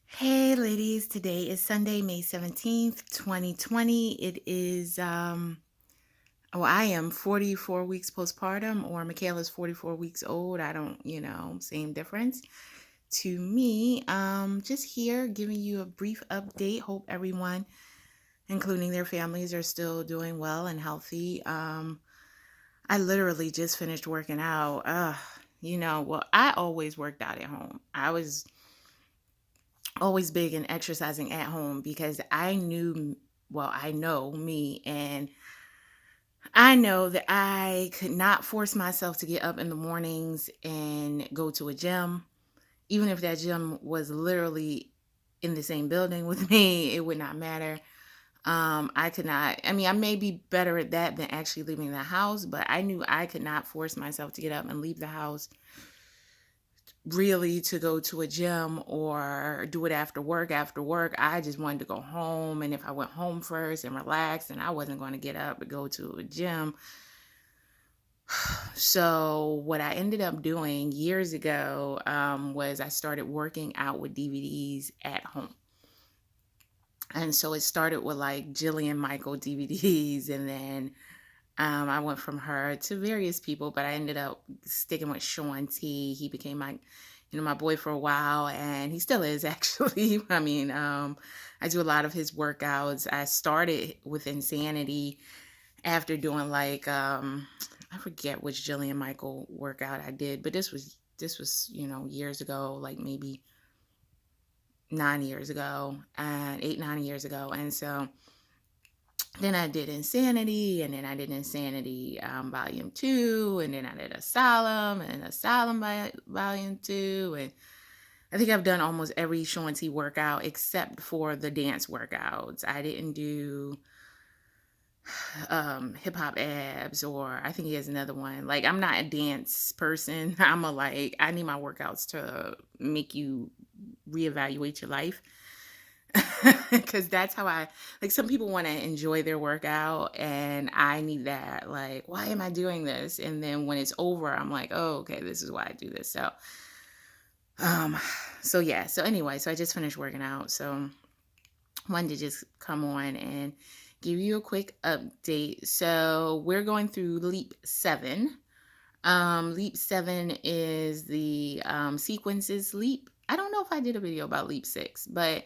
Hey ladies, today is Sunday, May 17th, 2020. It is I am 44 weeks postpartum, or Michaela's 44 weeks old. I don't, same difference. To me, just here giving you a brief update. Hope everyone, including their families, are still doing well and healthy. I literally just finished working out. I always worked out at home. I was always big in exercising at home because I know me, and I know that I could not force myself to get up in the mornings and go to a gym. Even if that gym was literally in the same building with me, it would not matter. I could not, I mean, I may be better at that than actually leaving the house, but I knew I could not force myself to get up and leave the house really to go to a gym or do it after work. After work, I just wanted to go home. And if I went home first and relaxed, and I wasn't going to get up to go to a gym. So, what I ended up doing years ago was I started working out with DVDs at home. And so it started with like Jillian Michael DVDs, and then I went from her to various people, but I ended up sticking with Sean T. He became my boy for a while, and he still is actually. I do a lot of his workouts. I started with Insanity after doing I forget which Jillian Michael workout I did, but this was years ago, like maybe 9 years ago, and 8, 9 years ago, and so then I did Insanity, and then I did Insanity Volume 2, and then I did Asylum, and Asylum Volume 2, and I think I've done almost every Shaun T workout except for the dance workouts. I didn't do hip hop abs, or I think he has another one. Like, I'm not a dance person. I need my workouts to make you reevaluate your life. Because that's how I like. Some people want to enjoy their workout, and I need that. Like, why am I doing this? And then when it's over, I'm like, oh, okay, this is why I do this. Um, so yeah. So anyway, so I just finished working out. So wanted to just come on and give you a quick update. So we're going through Leap 7. Leap 7 is the sequences leap. I don't know if I did a video about Leap 6, but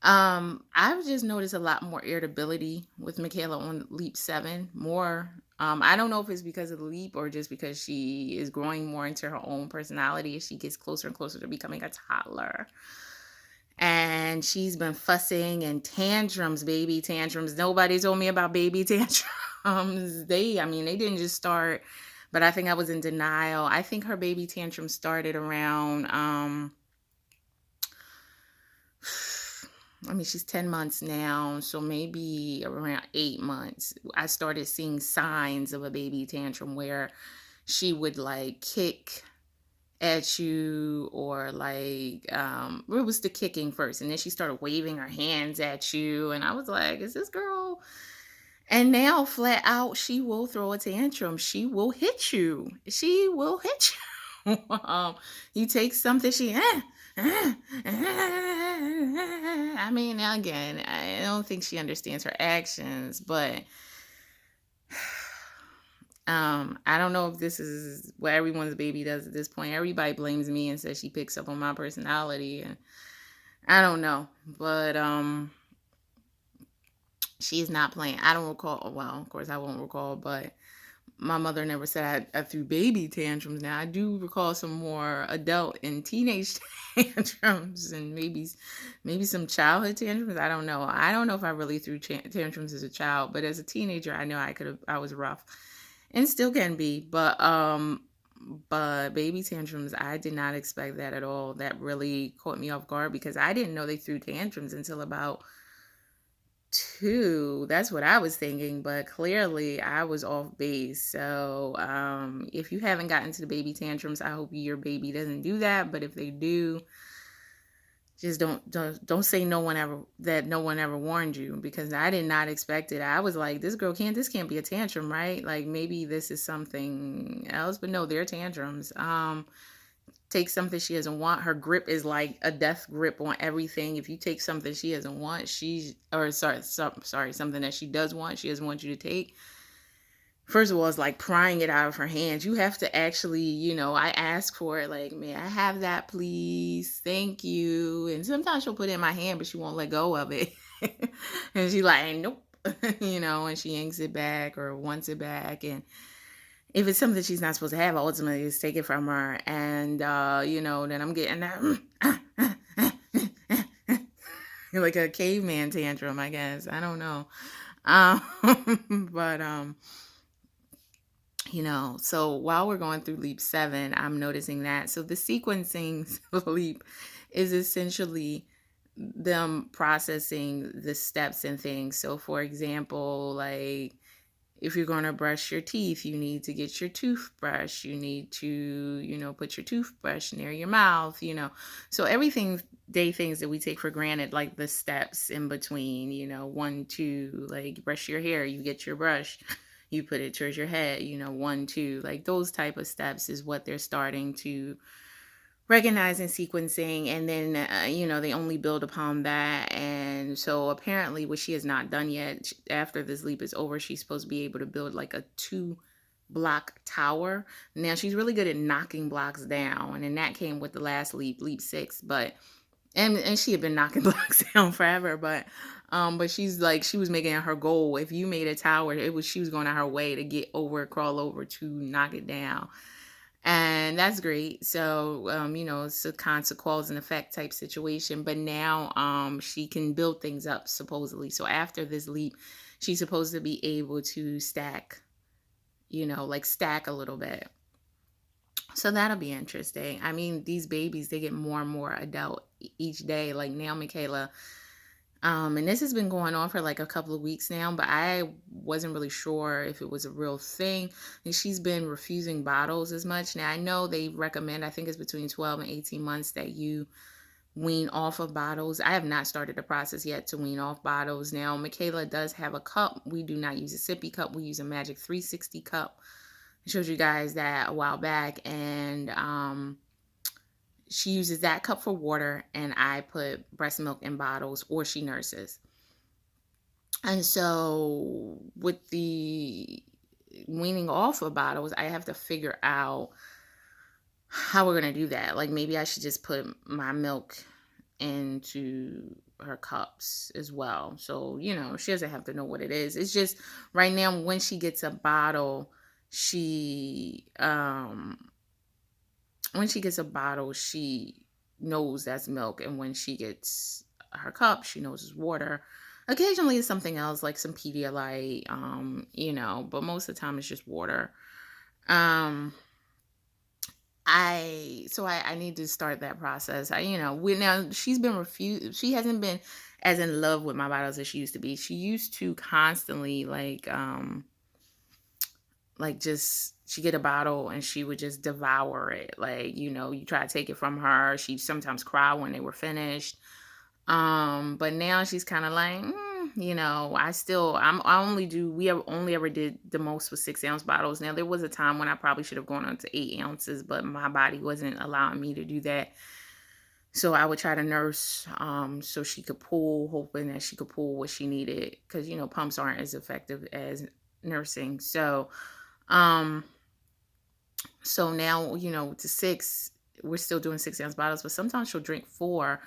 I've just noticed a lot more irritability with Michaela on Leap 7. More, I don't know if it's because of the leap or just because she is growing more into her own personality as she gets closer and closer to becoming a toddler. And she's been fussing and tantrums, baby tantrums. Nobody told me about baby tantrums. They didn't just start, but I think I was in denial. I think her baby tantrum started around she's 10 months now, so maybe around 8 months, I started seeing signs of a baby tantrum where she would like kick at you, or it was the kicking first, and then she started waving her hands at you, and I was like, is this girl? And now, flat out, she will throw a tantrum. She will hit you. She will hit you. You take something, now again, I don't think she understands her actions, but I don't know if this is what everyone's baby does at this point. Everybody blames me and says she picks up on my personality, and I don't know, but she's not playing. I don't recall. Well, of course, I won't recall, but my mother never said I threw baby tantrums. Now, I do recall some more adult and teenage tantrums, and maybe some childhood tantrums. I don't know. I don't know if I really threw tantrums as a child, but as a teenager, I know I was rough and still can be. But baby tantrums, I did not expect that at all. That really caught me off guard because I didn't know they threw tantrums until about 2. That's what I was thinking, but clearly I was off base. So, if you haven't gotten to the baby tantrums, I hope your baby doesn't do that. But if they do, just don't say no one ever warned you, because I did not expect it. I was like, this can't be a tantrum, right? Like, maybe this is something else, but no, they're tantrums. take something she doesn't want, her grip is like a death grip on everything. If you take something she doesn't want, sorry, something that she does want, she doesn't want you to take. First of all, it's like prying it out of her hands. You have to actually, I ask for it, like, may I have that, please? Thank you. And sometimes she'll put it in my hand, but she won't let go of it. And she like, nope, and she yanks it back or wants it back. And if it's something she's not supposed to have, I ultimately just take it from her. And, then I'm getting that like a caveman tantrum, I guess. I don't know. But, so while we're going through leap 7, I'm noticing that. So the sequencing leap is essentially them processing the steps and things. So, for example, like if you're going to brush your teeth, you need to get your toothbrush. You need to, put your toothbrush near your mouth, So everything, things that we take for granted, like the steps in between, 1, 2, like you brush your hair, you get your brush, you put it towards your head, 1, 2, like those type of steps is what they're starting to recognizing sequencing. And then they only build upon that. And so apparently what she has not done yet, after this leap is over, she's supposed to be able to build like a 2 block tower. Now she's really good at knocking blocks down, and that came with the last leap 6. But and she had been knocking blocks down forever. But she's like, she was making it her goal. If you made a tower, she was going out her way to get over, crawl over to knock it down. And that's great. So, it's a consequence and effect type situation. But now she can build things up, supposedly. So after this leap, she's supposed to be able to stack, like stack a little bit. So that'll be interesting. I mean, these babies, they get more and more adult each day. Like now, Michaela, and this has been going on for like a couple of weeks now, but I wasn't really sure if it was a real thing. And she's been refusing bottles as much. Now, I know they recommend, I think it's between 12 and 18 months that you wean off of bottles. I have not started the process yet to wean off bottles. Now, Michaela does have a cup. We do not use a sippy cup. We use a Magic 360 cup. I showed you guys that a while back. And she uses that cup for water, and I put breast milk in bottles, or she nurses. And so with the weaning off of bottles, I have to figure out how we're going to do that. Like maybe I should just put my milk into her cups as well. So, she doesn't have to know what it is. It's just right now when she gets a bottle, when she gets a bottle, she knows that's milk. And when she gets her cup, she knows it's water. Occasionally it's something else like some Pedialyte, but most of the time it's just water. I need to start that process. Now she's been refused. She hasn't been as in love with my bottles as she used to be. She used to constantly just she get a bottle and she would just devour it. Like, you try to take it from her. She'd sometimes cry when they were finished. But now she's kind of like, we have only ever did the most with 6-ounce bottles. Now there was a time when I probably should have gone on to 8 ounces, but my body wasn't allowing me to do that. So I would try to nurse, so she could pull, hoping that she could pull what she needed. Cause pumps aren't as effective as nursing. So now, to 6, we're still doing 6-ounce bottles, but sometimes she'll drink 4,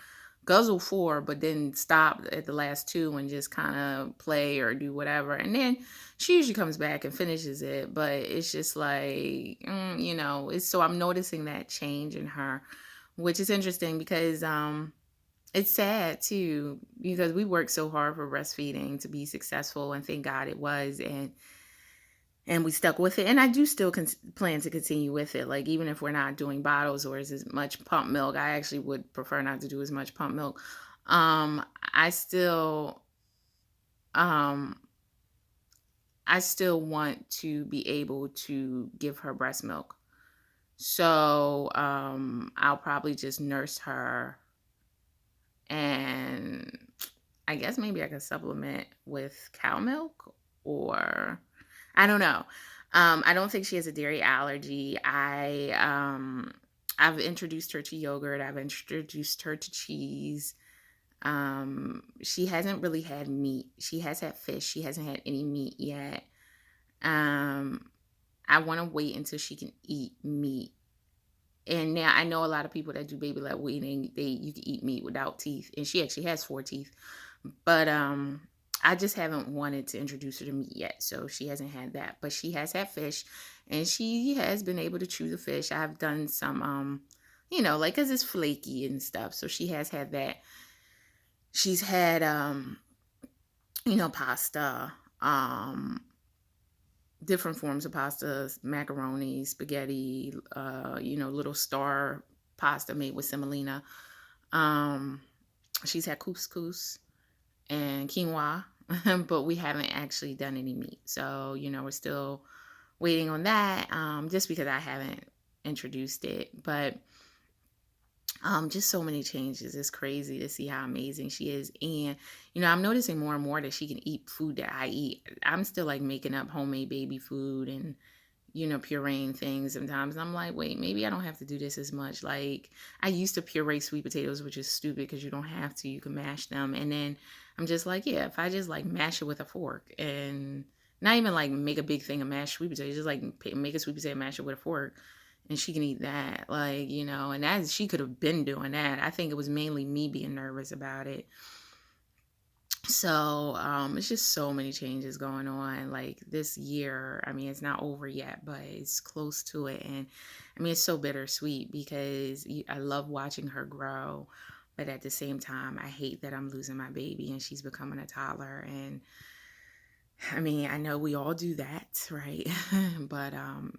guzzle 4, but then stop at the last 2 and just kind of play or do whatever. And then she usually comes back and finishes it, but it's just like, so I'm noticing that change in her, which is interesting because, it's sad too, because we worked so hard for breastfeeding to be successful, and thank God it was. And we stuck with it. And I do still plan to continue with it. Like, even if we're not doing bottles or as much pump milk, I actually would prefer not to do as much pump milk. I still want to be able to give her breast milk. So, I'll probably just nurse her, and I guess maybe I could supplement with cow milk, or I don't know. I don't think she has a dairy allergy. I've introduced her to yogurt. I've introduced her to cheese. She hasn't really had meat. She has had fish. She hasn't had any meat yet. Um, I want to wait until she can eat meat. And now I know a lot of people that do baby led weaning, they you can eat meat without teeth, and she actually has four teeth. But I just haven't wanted to introduce her to meat yet, so she hasn't had that. But she has had fish, and she has been able to chew the fish. I've done some like, cause it's flaky and stuff, so she has had that. She's had pasta, um different forms of pastas, macaroni, spaghetti, little star pasta made with semolina. Um, she's had couscous and quinoa, but we haven't actually done any meat. So, we're still waiting on that, just because I haven't introduced it. But just so many changes. It's crazy to see how amazing she is. And, I'm noticing more and more that she can eat food that I eat. I'm still like making up homemade baby food and, pureeing things sometimes. And I'm like, wait, maybe I don't have to do this as much. Like, I used to puree sweet potatoes, which is stupid because you don't have to. You can mash them. And then I'm just like, yeah, if I just like mash it with a fork and not even like make a big thing of mashed sweet potatoes, just like make a sweet potato, mash it with a fork, and she can eat that. Like, and that she could have been doing that. I think it was mainly me being nervous about it. So it's just so many changes going on. Like this year, I mean, it's not over yet, but it's close to it. And I mean, it's so bittersweet because I love watching her grow, but at the same time, I hate that I'm losing my baby and she's becoming a toddler. And I mean, I know we all do that, right? But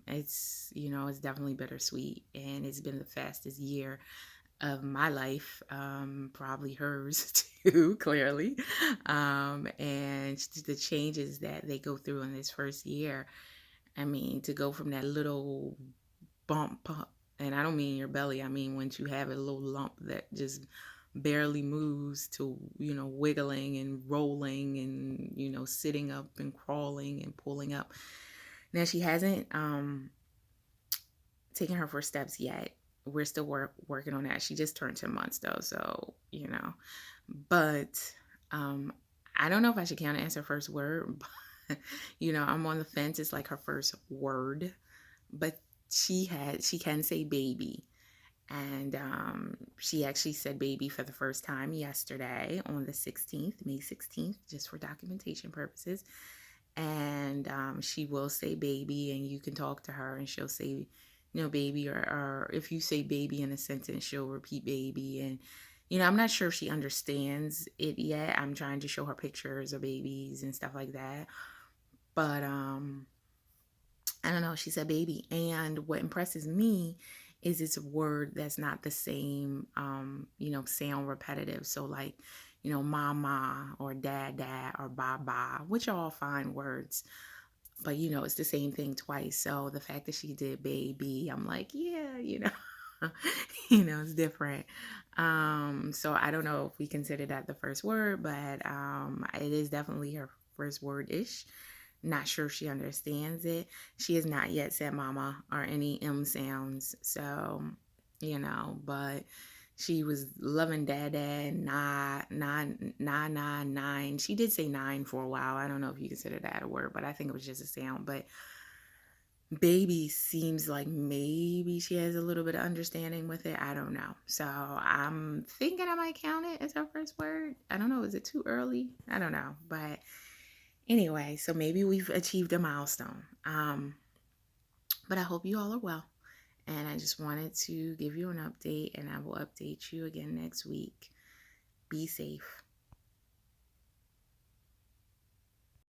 it's definitely bittersweet, and it's been the fastest year of my life, probably hers too, clearly. And the changes that they go through in this first year. I mean, to go from that little bump, and I don't mean your belly, I mean once you have a little lump that just barely moves to, wiggling and rolling and, sitting up and crawling and pulling up. Now she hasn't taken her first steps yet. We're still working on that. She just turned 10 months though, so but I don't know if I should count it as her first word. But, I'm on the fence. It's like her first word, but she can say baby. And she actually said baby for the first time yesterday on the 16th, May 16th, just for documentation purposes. And she will say baby, and you can talk to her and she'll say, baby, or if you say baby in a sentence, she'll repeat baby. And, I'm not sure if she understands it yet. I'm trying to show her pictures of babies and stuff like that. But I don't know. She said baby. And what impresses me is it's a word that's not the same, sound repetitive. So like, mama or dad or baba, which are all fine words. But, it's the same thing twice. So the fact that she did baby, I'm like, yeah, it's different. So I don't know if we consider that the first word, but it is definitely her first word-ish. Not sure if she understands it. She has not yet said mama or any M sounds. So, but she was loving dada, nine. She did say nine for a while. I don't know if you consider that a word, but I think it was just a sound. But baby seems like maybe she has a little bit of understanding with it. I don't know. So I'm thinking I might count it as her first word. I don't know. Is it too early? I don't know. But anyway, so maybe we've achieved a milestone. But I hope you all are well. And I just wanted to give you an update, and I will update you again next week. Be safe.